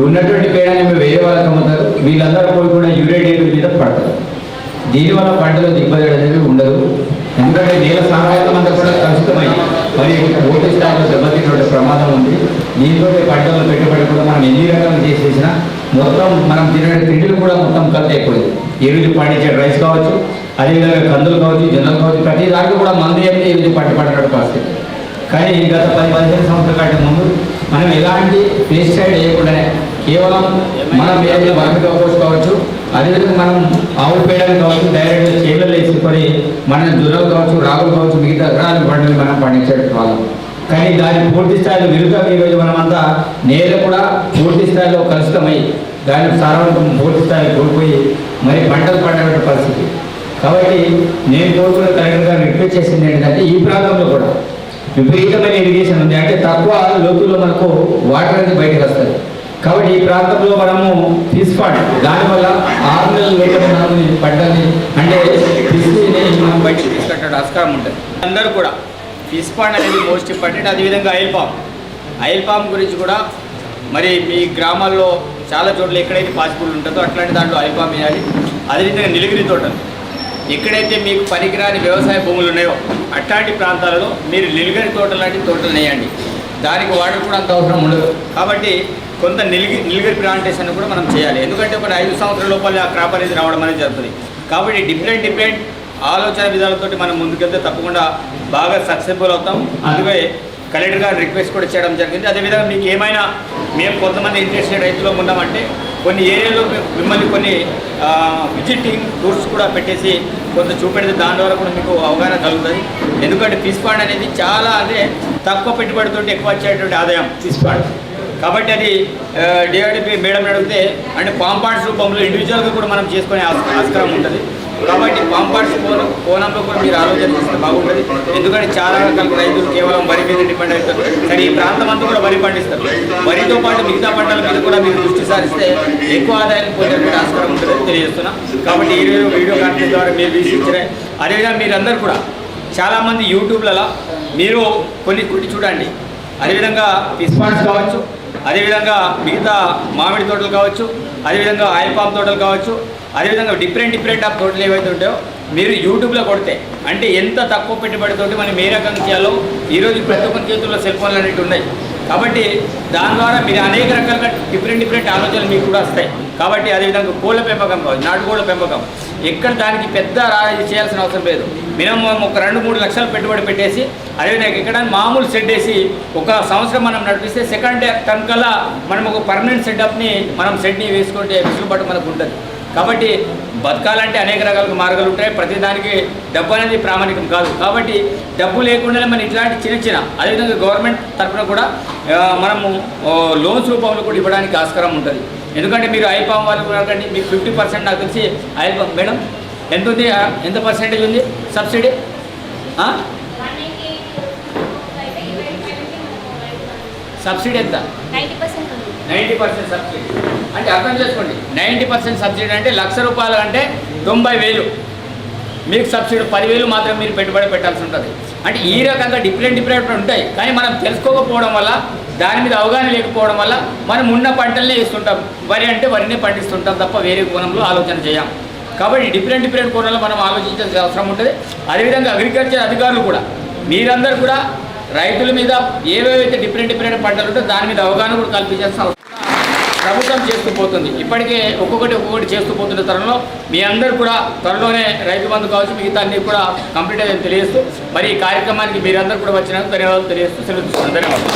ఉన్నటువంటి పేడని వేరే వాళ్ళకి అమ్ముతారు, వీళ్ళందరూ పోయి కూడా యూరేడియేట్ మీద పడతారు. దీనివల్ల పంటలు దిగుబడి అనేది ఉండదు. ఎందుకంటే నేల సారాంశం అంతా కూడా కలుషితమై మరి ఓటు స్థాయిలో దెబ్బతినే ప్రమాదం ఉంది. దీంతో పంటల పెట్టుబడి కూడా మనం ఎన్ని రకాలు చేసేసినా మొత్తం మనం తినే తిండిలు కూడా మొత్తం కల్తీ అయిపోయింది. ఎరువులు పండించే రైస్ కావచ్చు, అదేవిధంగా కందులు కావచ్చు, జొన్నలు కావచ్చు, ప్రతి దాంట్లో కూడా మందు అయితే ఎరువులు పట్టుబడినట్టు పరిస్థితి. కానీ గత 10-15 సంవత్సరాల కంటే ముందు మనం ఎలాంటి పెస్టిసైడ్ వేయకుండానే కేవలం మనం ఏదైనా వర్మి కంపోస్ట్ కావచ్చు, అదేవిధంగా మనం ఆవు పేడలు కావచ్చు, డైరెక్ట్గా చేతులు వేసుకొని మనం జొన్నలు కావచ్చు, రాగులు కావచ్చు, మిగతా రకాల పంటలు మనం పండించే వాళ్ళం. కానీ దాని పూర్తి స్థాయిలో విరుద్ధంగా ఈరోజు మనమంతా నేల కూడా పూర్తి స్థాయిలో కలుషితమై దాని సారవంతం పూర్తి స్థాయిలో కోల్పోయి మరి పంటలు పండే పరిస్థితి. కాబట్టి నేను కోరుకున్న కలెక్టర్ గారు రిక్వెస్ట్ చేసింది ఏంటంటే ఈ ప్రాంతంలో కూడా విపరీతమైన ఇరిగేషన్ ఉంది. అంటే తక్కువ లోతుల్లో మనకు వాటర్ అనేది బయటకు వస్తుంది. కాబట్టి ఈ ప్రాంతంలో మనము తీసుకోండి, దానివల్ల 6 నెలల లోపల మనం పంటని అంటే ఫిష్ని మనం బయటకు తీసుకుంటే ఆస్కారం ఉంటుంది. అందరూ కూడా ఫిష్ పాండ్ అనేది మోస్ట్ ఇంపార్టెంట్. అదేవిధంగా ఆయిల్ పామ్ గురించి కూడా మరి మీ గ్రామాల్లో చాలా చోట్ల ఎక్కడైతే పాసిబుల్ ఉంటుందో అట్లాంటి దాంట్లో ఆయిల్ పామ్ వేయాలి. అదేవిధంగా నిలగిరి తోటలు ఎక్కడైతే మీకు పనికిరాని వ్యవసాయ భూములు ఉన్నాయో అట్లాంటి ప్రాంతాలలో మీరు నిలగిరి తోటలు లాంటి తోటలు వేయండి. దానికి వాటర్ కూడా అంత అవసరం ఉండదు. కాబట్టి కొంత నిలగిరి ప్లాంటేషన్ కూడా మనం చేయాలి. ఎందుకంటే ఒక 5 సంవత్సరాల లోపల ఆ క్రాప్ అనేది రావడం అనేది జరుగుతుంది. కాబట్టి డిఫరెంట్ ఆలోచన విధాలతోటి మనం ముందుకెళ్తే తప్పకుండా బాగా సక్సెస్ఫుల్ అవుతాం. అందుకే కలెక్టర్ గారు రిక్వెస్ట్ కూడా చేయడం జరిగింది. అదేవిధంగా మీకు ఏమైనా మేము కొంతమంది ఇంట్రెస్టెడ్ రైతులో ఉన్నామంటే కొన్ని ఏరియాలో మిమ్మల్ని కొన్ని విజిటింగ్ టూర్స్ కూడా పెట్టేసి కొంత చూపెడితే దాని ద్వారా కూడా మీకు అవగాహన కలుగుతుంది. ఎందుకంటే ఫిష్ పాండ్ అనేది చాలా అంటే తక్కువ పెట్టుబడితో ఎక్కువ వచ్చేటువంటి ఆదాయం ఫిష్ పాండ్. కాబట్టి అది డిఆర్డిపి మేడం అడిగితే అంటే పాంపాండ్స్ రూపంలో ఇండివిజువల్గా కూడా మనం చేసుకునే ఆస్కారం ఉంటుంది. కాబట్టి పాంపాండ్స్ కోణంలో కూడా మీరు ఆలోచన చేస్తే బాగుంటుంది. ఎందుకంటే చాలా రకాల రైతులు కేవలం వరి మీద డిపెండ్ అవుతారు. కానీ ఈ ప్రాంతం అంతా కూడా వరి పండిస్తారు. వరితో పాటు మిగతా పంటల మీద కూడా మీరు దృష్టి సారిస్తే ఎక్కువ ఆదాయాన్ని పొందేటువంటి ఆస్కారం ఉంటుందని తెలియజేస్తున్నాం. కాబట్టి ఈ వీడియో కాన్ఫరెన్స్ ద్వారా మీరు వీక్షించిన అదేవిధంగా మీరందరూ కూడా చాలామంది యూట్యూబ్లలో మీరు కొన్ని చూడండి. అదేవిధంగా ఫిష్ పాండ్స్ కావచ్చు, అదేవిధంగా మిగతా మామిడి తోటలు కావచ్చు, అదేవిధంగా ఆయిల్ పామ్ తోటలు కావచ్చు, అదేవిధంగా డిఫరెంట్ ఆఫ్ తోటలు ఏవైతే ఉంటాయో మీరు యూట్యూబ్లో కొడితే అంటే ఎంత తక్కువ పెట్టుబడితోటి మనం ఏ రకంగా చేయాలో ఈరోజు ప్రతి ఒక్కరి చేతుల్లో సెల్ ఫోన్లు అనేవి ఉన్నాయి. కాబట్టి దాని ద్వారా మీరు అనేక రకాలుగా డిఫరెంట్ ఆలోచనలు మీకు కూడా వస్తాయి. కాబట్టి అదేవిధంగా కోళ్ళ పెంపకం కావచ్చు, నాటుకోళ్ళ పెంపకం ఎక్కడ దానికి పెద్ద చేయాల్సిన అవసరం లేదు. మినిమం ఒక 2-3 లక్షలు పెట్టుబడి పెట్టేసి అదేవిధంగా ఎక్కడ మామూలు షెడ్ వేసి ఒక సంవత్సరం మనం నడిపిస్తే సెకండ్ టర్మ్ కల్లా మనం ఒక పర్మనెంట్ సెటప్ని మనం షెడ్ని వేసుకుంటే వెసులుబాటు మనకు ఉంటుంది. కాబట్టి బతకాలంటే అనేక రకాల మార్గాలు ఉంటాయి. ప్రతిదానికి డబ్బు అనేది ప్రామాణికం కాదు. కాబట్టి డబ్బు లేకుండానే మనం ఇట్లాంటి చిన్న అదేవిధంగా గవర్నమెంట్ తరఫున కూడా మనము లోన్స్ రూపంలో కూడా ఇవ్వడానికి ఆస్కారం ఉంటుంది. ఎందుకంటే మీరు ఆయిల్ పామ్ వాళ్ళు కూడా మీకు 50% నాకు తెలిసి ఆయిల్ పామ్ మేడం ఎంత ఉంది, ఎంత పర్సెంటేజ్ ఉంది సబ్సిడీ? సబ్సిడీ ఎంత? 90% సబ్సిడీ. అంటే అర్థం చేసుకోండి, 90% సబ్సిడీ అంటే ₹1,00,000 అంటే 90,000 మీకు సబ్సిడీ. 10,000 మాత్రం మీరు పెట్టుబడి పెట్టాల్సి ఉంటుంది. అంటే ఈ రకంగా డిఫరెంట్ ఉంటాయి. కానీ మనం తెలుసుకోకపోవడం వల్ల, దాని మీద అవగాహన లేకపోవడం వల్ల మనం ఉన్న పంటలనే వేస్తుంటాం. వరి అంటే వరినే పండిస్తుంటాం తప్ప వేరే కోణంలో ఆలోచన చేయం. కాబట్టి డిఫరెంట్ కోణంలో మనం ఆలోచించాల్సిన అవసరం ఉంటుంది. అదేవిధంగా అగ్రికల్చర్ అధికారులు కూడా మీరందరూ కూడా రైతుల మీద ఏవేవైతే డిఫరెంట్ పంటలు ఉంటే దాని మీద అవగాహన కూడా కల్పించాల్సిన అవసరం ప్రభుత్వం చేస్తూ పోతుంది. ఇప్పటికే ఒక్కొక్కటి చేస్తూ పోతున్న తరంలో మీ అందరూ కూడా త్వరలోనే రైతు బంధు కావచ్చు మిగతా అన్ని కూడా కంప్లీట్ అయ్యేది తెలియజేస్తూ మరి ఈ కార్యక్రమానికి మీరందరూ కూడా వచ్చినందుకు ధన్యవాదాలు తెలియజేస్తూ సెలవు. ధన్యవాదాలు.